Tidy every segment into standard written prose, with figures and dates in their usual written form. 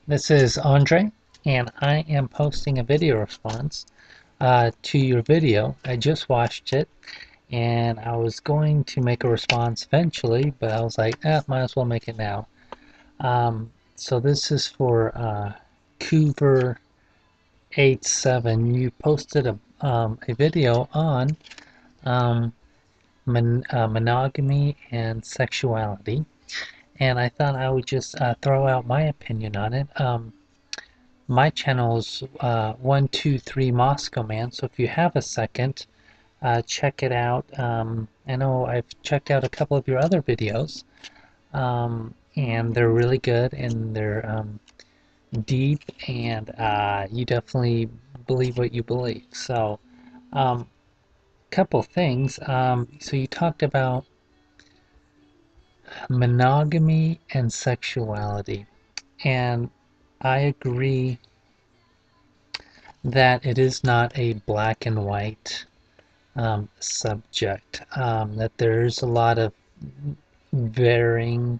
This is Andre, and I am posting a video response to your video. I just watched it, and I was going to make a response eventually, but I was like, might as well make it now. So this is for Couver 87. You posted a video on um, monogamy and sexuality, and I thought I would just throw out my opinion on it. My channel is 123 Moscow Man, so if you have a second, check it out. I know I've checked out a couple of your other videos, and they're really good and they're deep, and you definitely believe what you believe. So, couple things. So you talked about monogamy and sexuality, and I agree that it is not a black and white subject. That there's a lot of varying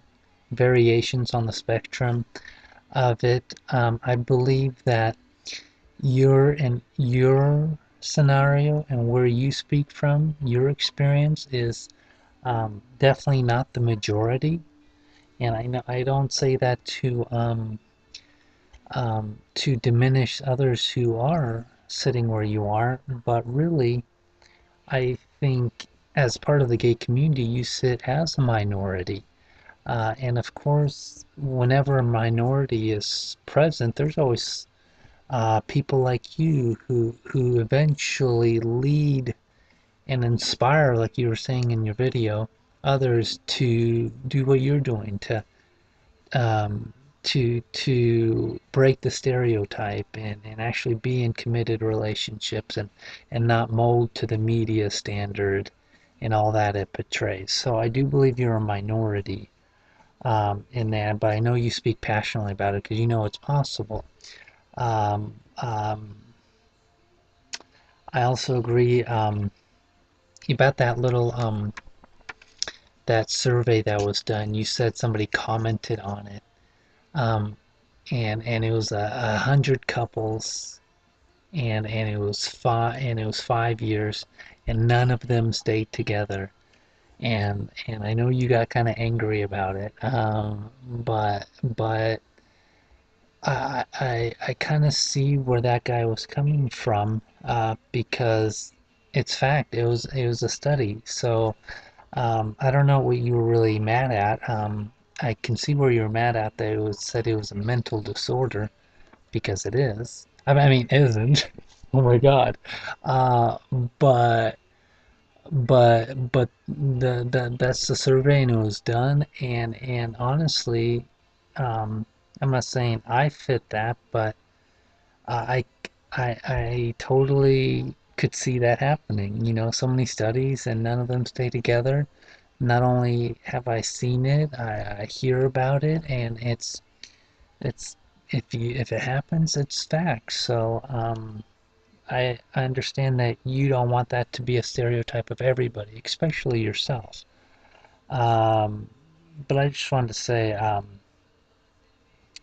variations on the spectrum of it. I believe that your scenario and where you speak from, your experience is definitely not the majority. And I don't say that to diminish others who are sitting where you are, but really I think as part of the gay community, you sit as a minority. And of course, whenever a minority is present, there's always people like you who eventually lead and inspire, like you were saying in your video, others to do what you're doing um, to break the stereotype and actually be in committed relationships and not mold to the media standard and all that it portrays. So I do believe you're a minority in that, but I know you speak passionately about it because you know it's possible. Um, um, I also agree about that little that survey that was done. You said somebody commented on it. Um, and it was 100 couples, and it was 5 years, and none of them stayed together. And I know you got kind of angry about it, but I kind of see where that guy was coming from, because it's fact. It was a study. So I don't know what you were really mad at. I can see where you're mad at that said it was a mental disorder, because it is. I mean, it isn't. Oh my God. Uh, but but that's the survey, and it was done, and honestly, I'm not saying I fit that, but I I totally could see that happening. You know, so many studies and none of them stay together. Not only have I seen it, I hear about it, and it's if it happens, it's fact. So I understand that you don't want that to be a stereotype of everybody, especially yourself. Um, but I just wanted to say, I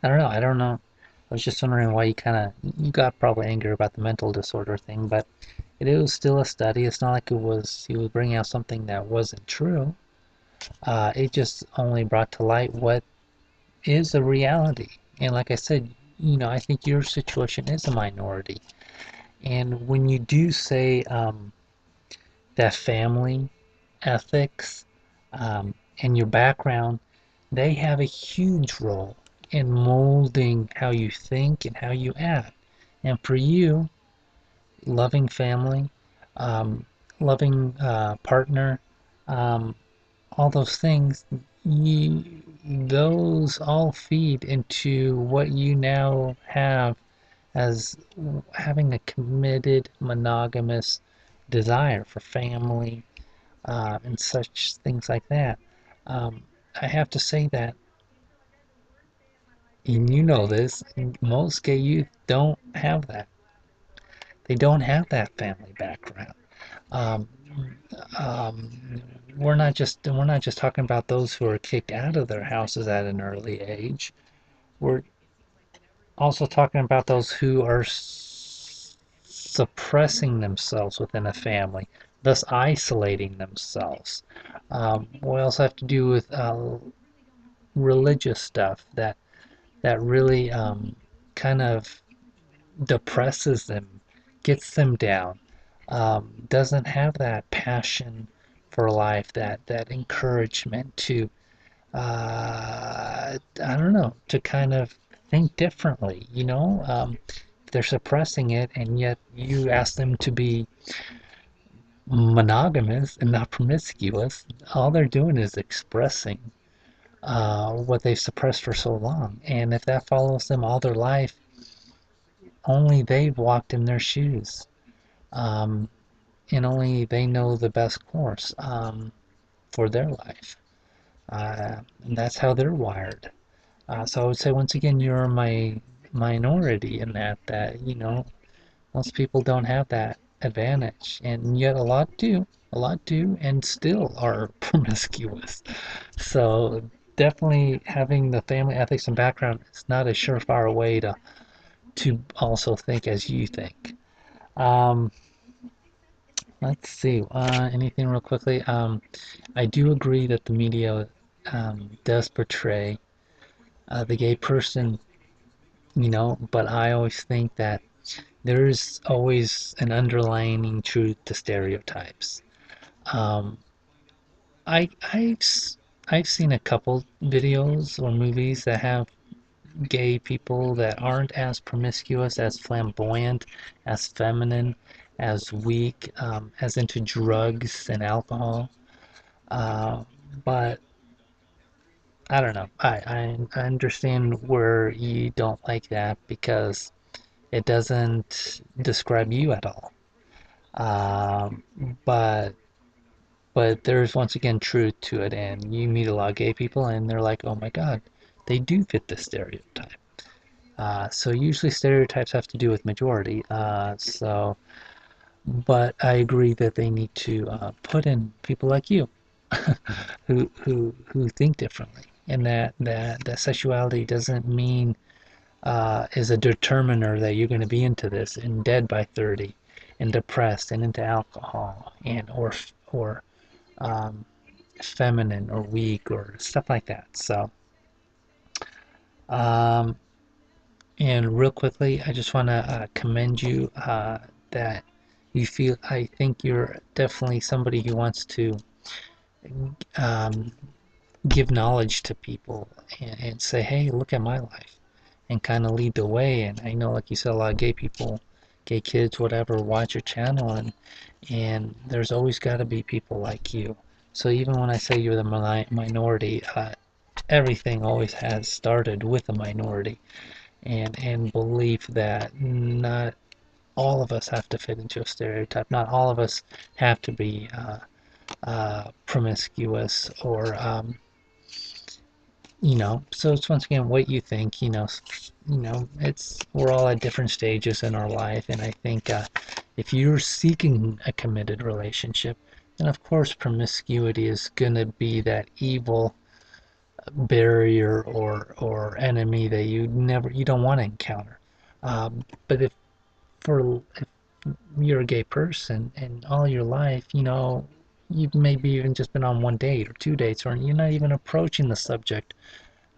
don't know. I was just wondering why you got probably angry about the mental disorder thing, but it was still a study. It's not like he was bringing out something that wasn't true. It just only brought to light what is a reality. And like I said, I think your situation is a minority. And when you do say that family, ethics, and your background, they have a huge role in molding how you think and how you act. And for you, loving family, um, loving partner, um, all those things, those all feed into what you now have as having a committed monogamous desire for family, and such things like that. Um, I have to say that, and you know this, most gay youth don't have that. They don't have that family background. Um, we're not just talking about those who are kicked out of their houses at an early age. We're also talking about those who are suppressing themselves within a family, thus isolating themselves. We also have to do with religious stuff that really kind of depresses them, gets them down, doesn't have that passion for life, that encouragement to I don't know, to kind of think differently, you know? They're suppressing it, and yet you ask them to be monogamous and not promiscuous. All they're doing is expressing what they've suppressed for so long. And if that follows them all their life, only they've walked in their shoes. Um, and only they know the best course for their life. And that's how they're wired. So I would say once again, you're my minority in that you know most people don't have that advantage, and yet a lot do, and still are promiscuous. So definitely having the family ethics and background is not a surefire way to also think as you think. Um, let's see. Anything real quickly? I do agree that the media does portray the gay person, you know, but I always think that there's always an underlying truth to stereotypes. Um, I I've seen a couple videos or movies that have gay people that aren't as promiscuous, as flamboyant, as feminine, as weak, as into drugs and alcohol. Uh, but I don't know. I understand where you don't like that because it doesn't describe you at all. Um, but there's once again truth to it, and you meet a lot of gay people, and they're like, oh my God, they do fit the stereotype. So usually stereotypes have to do with majority. But I agree that they need to put in people like you who think differently, and that sexuality doesn't mean is a determiner that you're going to be into this and dead by 30 and depressed and into alcohol and or um, feminine or weak or stuff like that. So, um, and real quickly, I just want to commend you that you feel, I think you're definitely somebody who wants to um, give knowledge to people and say, hey, look at my life and kind of lead the way. And I know, like you said, a lot of gay people, gay kids, whatever, watch your channel, and there's always got to be people like you. So even when I say you're the minority, everything always has started with a minority and belief that not all of us have to fit into a stereotype. Not all of us have to be promiscuous or you know. So it's once again what you think. You know, it's we're all at different stages in our life, and I think if you're seeking a committed relationship, then of course promiscuity is gonna be that evil barrier or enemy that you don't want to encounter. But if you're a gay person and all your life, you know, you've maybe even just been on one date or two dates, or you're not even approaching the subject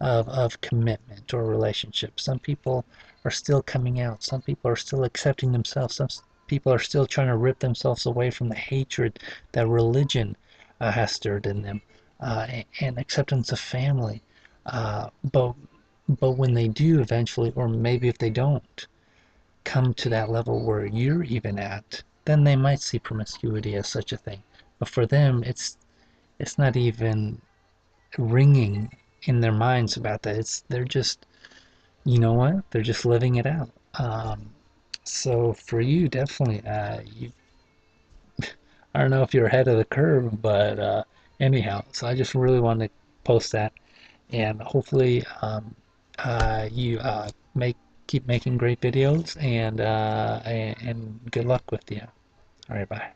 of commitment or relationship. Some people are still coming out. Some people are still accepting themselves. Some people are still trying to rip themselves away from the hatred that religion has stirred in them and acceptance of family. But when they do eventually, or maybe if they don't, come to that level where you're even at, then they might see promiscuity as such a thing. But for them, it's not even ringing in their minds about that. They're just, you know what? They're just living it out. So for you, definitely, I don't know if you're ahead of the curve, but anyhow, so I just really wanted to post that, and hopefully, you make keep making great videos, and good luck with you. All right, bye.